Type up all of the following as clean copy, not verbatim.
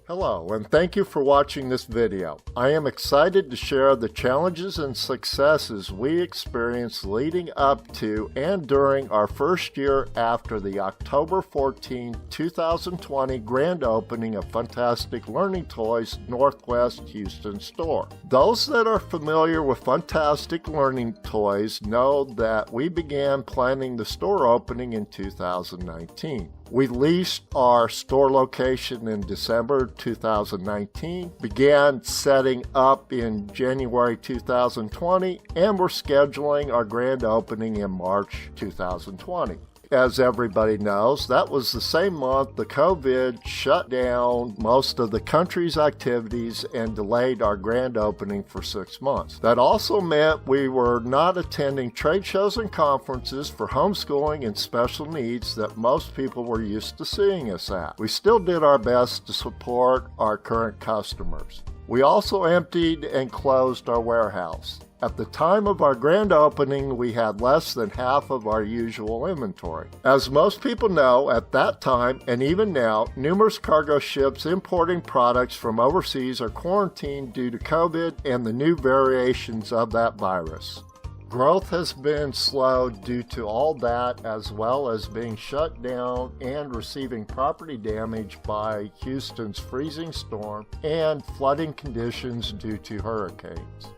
Hello, and thank you for watching this video. I am excited to share the challenges and successes we experienced leading up to and during our first year after the October 14, 2020 grand opening of Funtastic Learning Toys' Northwest Houston store. Those that are familiar with Funtastic Learning Toys know that we began planning the store opening in 2019. We leased our store location in December 2019, began setting up in January 2020, and we're scheduling our grand opening in March 2020. As everybody knows, that was the same month the COVID shut down most of the country's activities and delayed our grand opening for 6 months. That also meant we were not attending trade shows and conferences for homeschooling and special needs that most people were used to seeing us at. We still did our best to support our current customers. We also emptied and closed our warehouse. At the time of our grand opening, we had less than half of our usual inventory. As most people know, at that time, and even now, numerous cargo ships importing products from overseas are quarantined due to COVID and the new variations of that virus. Growth has been slow due to all that, as well as being shut down and receiving property damage by Houston's freezing storm and flooding conditions due to hurricanes.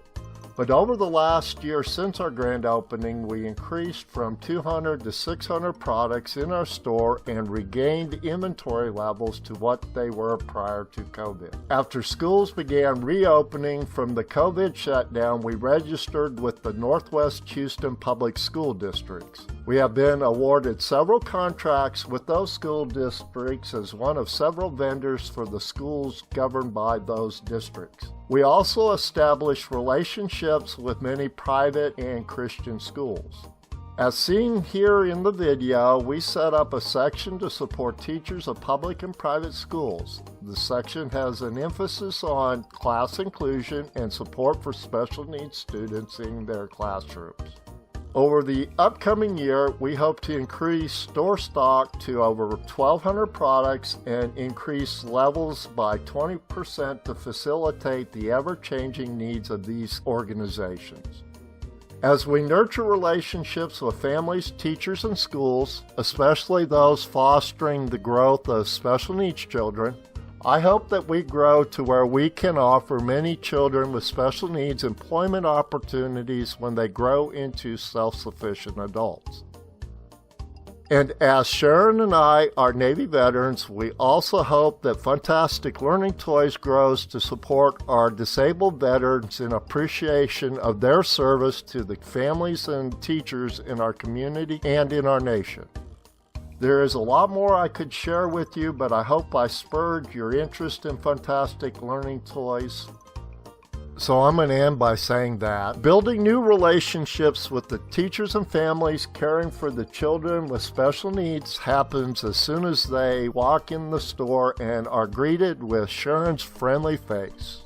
But over the last year since our grand opening, we increased from 200 to 600 products in our store and regained inventory levels to what they were prior to COVID. After schools began reopening from the COVID shutdown, we registered with the Northwest Houston Public School Districts. We have been awarded several contracts with those school districts as one of several vendors for the schools governed by those districts. We also established relationships with many private and Christian schools. As seen here in the video, we set up a section to support teachers of public and private schools. The section has an emphasis on class inclusion and support for special needs students in their classrooms. Over the upcoming year, we hope to increase store stock to over 1,200 products and increase levels by 20% to facilitate the ever-changing needs of these organizations. As we nurture relationships with families, teachers, and schools, especially those fostering the growth of special needs children, I hope that we grow to where we can offer many children with special needs employment opportunities when they grow into self-sufficient adults. And as Sharon and I are Navy veterans, we also hope that Funtastic Learning Toys grows to support our disabled veterans in appreciation of their service to the families and teachers in our community and in our nation. There is a lot more I could share with you, but I hope I spurred your interest in Funtastic Learning Toys. So I'm going to end by saying that building new relationships with the teachers and families caring for the children with special needs happens as soon as they walk in the store and are greeted with Sharon's friendly face.